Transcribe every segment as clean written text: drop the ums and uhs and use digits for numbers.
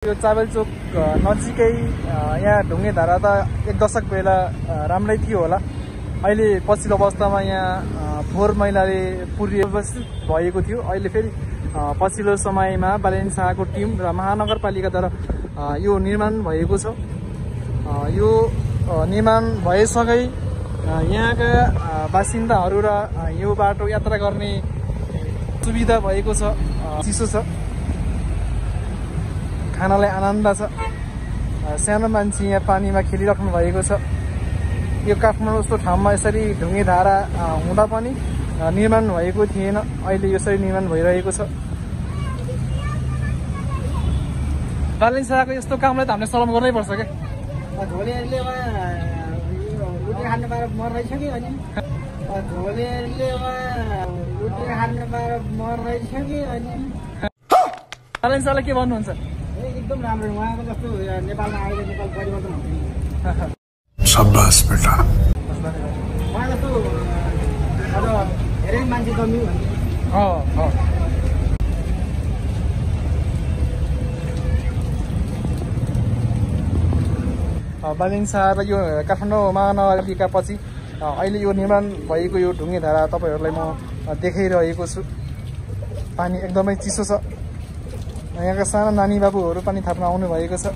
यो चाबेल चोक नजिकै यहाँ ढुङ्गे धारा त एक दशक पहिला राम्रै थियो होला। अहिले पछिल्लो अवस्थामा यहाँ फोहोर मैलाले पुर्यावस्थित भएको थियो। अहिले फेरि पछिल्लो समयमा बालेन शाहको टिम र महानगरपालिकाद्वारा यो निर्माण भएको छ। यो निर्माण भएसँगै यहाँका बासिन्दाहरू र यो बाटो यात्रा गर्ने सुविधा भएको छ। चिसो छ, खानालाई आनन्द छ। सानो मान्छे यहाँ पानीमा खेलिराख्नु भएको छ। यो काठमाडौँ जस्तो ठाउँमा यसरी ढुङ्गे धारा हुँदा पनि निर्माण भएको थिएन, अहिले यसरी निर्माण भइरहेको छ। बालेन शाहको यस्तो कामलाई त हामीले सलाम गर्नै पर्छ क्या। धोलेहरूले लुटी खानु पाएर मर्दैछ कि अनि धोलेहरूले लुटी खानु पाएर मर्दैछ कि अनि बालेन शाहलाई के भन्नुहुन्छ? एकदम राम्रो, उहाँको जस्तो नेपालमा आएर नेपाल परिवर्तन हुन्छ। शाबाश बेटा। उहाँ जस्तो अझ धेरै मान्छे कमी भन्ने। बालेन शाह र यो काठमाडौँ महानगरपालिका पछि अहिले यो निर्माण भएको यो ढुङ्गे धारा तपाईँहरूलाई म देखाइरहेको छु। पानी एकदमै चिसो छ। यहाँका साना नानी बाबुहरू पनि थाप्न आउनु भएको छ।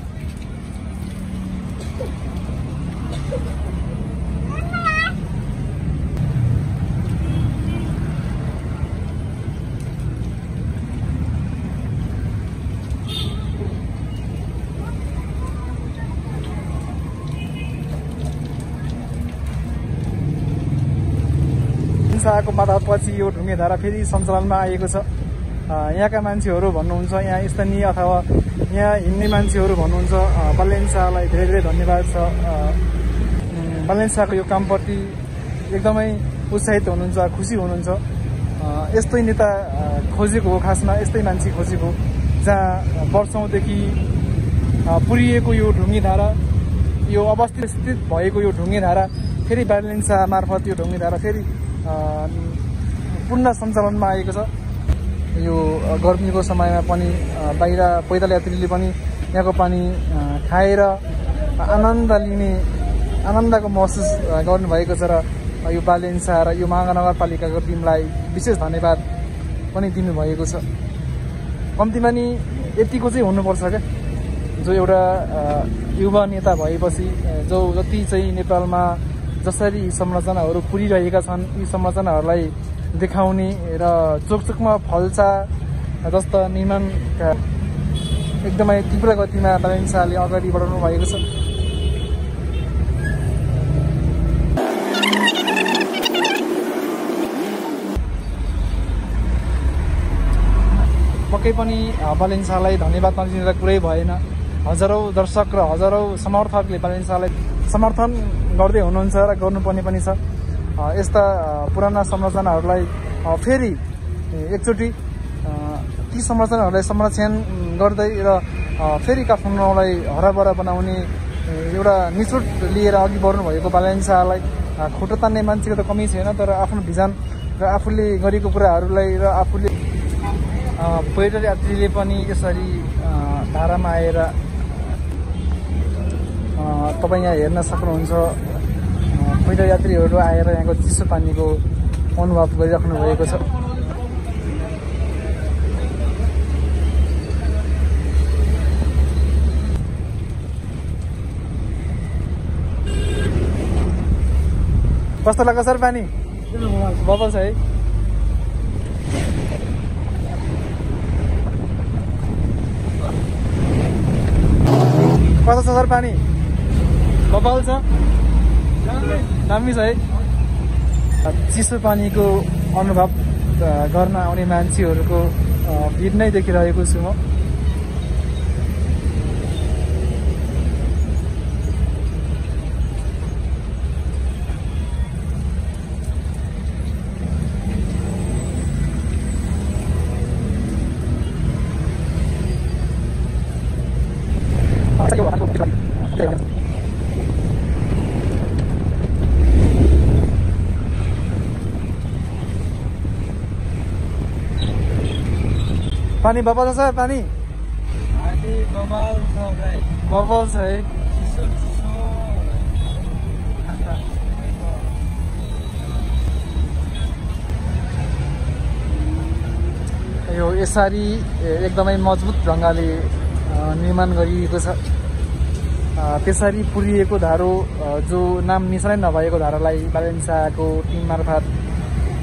शाहको मातहतपछि यो ढुङ्गे धारा फेरि सञ्चालनमा आएको छ। यहाँका मान्छेहरू भन्नुहुन्छ, यहाँ स्थानीय अथवा यहाँ हिँड्ने मान्छेहरू भन्नुहुन्छ बालेन शाहलाई धेरै धेरै धन्यवाद छ। बालेन शाहको यो कामप्रति एकदमै उत्साहित हुनुहुन्छ, खुसी हुनुहुन्छ। यस्तै नेता खोजेको हो, खासमा यस्तै मान्छे खोजेको, जहाँ वर्षौँदेखि पुरिएको यो ढुङ्गे धारा, यो अवस्थित भएको यो ढुङ्गे धारा फेरि बालेन शाह मार्फत यो ढुङ्गे धारा फेरि पुनः सञ्चालनमा आएको छ। यो गर्मीको समयमा पनि बाहिर पैदल यात्रीले पनि यहाँको पानी खाएर आनन्द लिने, आनन्दको महसुस गर्नुभएको छ। र यो बालेन शाह र यो महानगरपालिकाको टिमलाई विशेष धन्यवाद पनि दिनुभएको छ। कम्तीमा नि यतिको चाहिँ हुनुपर्छ क्या, जो एउटा युवा नेता भएपछि जो जति चाहिँ नेपालमा जसरी संरचनाहरू पुरिरहेका छन्, यी संरचनाहरूलाई देखाउने र चोकचोकमा फल्चा जस्ता निर्माणका एकदमै तीव्र गतिमा बालेन शाहले अगाडि बढाउनु भएको छ। पक्कै पनि बालेन शाहलाई धन्यवाद नदिने कुरै भएन। हजारौँ दर्शक र हजारौँ समर्थकले बालेन शाहलाई समर्थन गर्दै हुनुहुन्छ र गर्नुपर्ने पनि छ। यस्ता पुराना संरचनाहरूलाई फेरि एकचोटि ती संरचनाहरूलाई संरक्षण गर्दै र फेरि काठमाडौँलाई हराभरा बनाउने एउटा निचोड लिएर अघि बढ्नु भएको बालेन शाहलाई खुट्टा तान्ने मान्छेको त कमी छैन, तर आफ्नो भिजन र आफूले गरेको कुराहरूलाई र आफूले पैदल यात्रीले पनि यसरी धारामा आएर तपाईँ यहाँ हेर्न सक्नुहुन्छ। पैदल यात्रीहरू आएर यहाँको चिसो पानीको अनुभव गरिराख्नु भएको छ। कस्तो लाग्छ सर पानी? बबल छ है। कस्तो छ सर पानी? बबल छ, दामी छ है। चिसो पानीको अनुभव गर्न आउने मान्छेहरूको भिड नै देखिरहेको छु म। पानी बबल छ सर? पानी बबल छ है। यो यसरी एकदमै मजबुत ढङ्गले निर्माण गरिएको छ। त्यसरी पुरिएको धारो जो नाम निशानै नभएको धारालाई बालुवामिसाको टिम मार्फत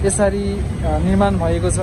यसरी निर्माण भएको छ।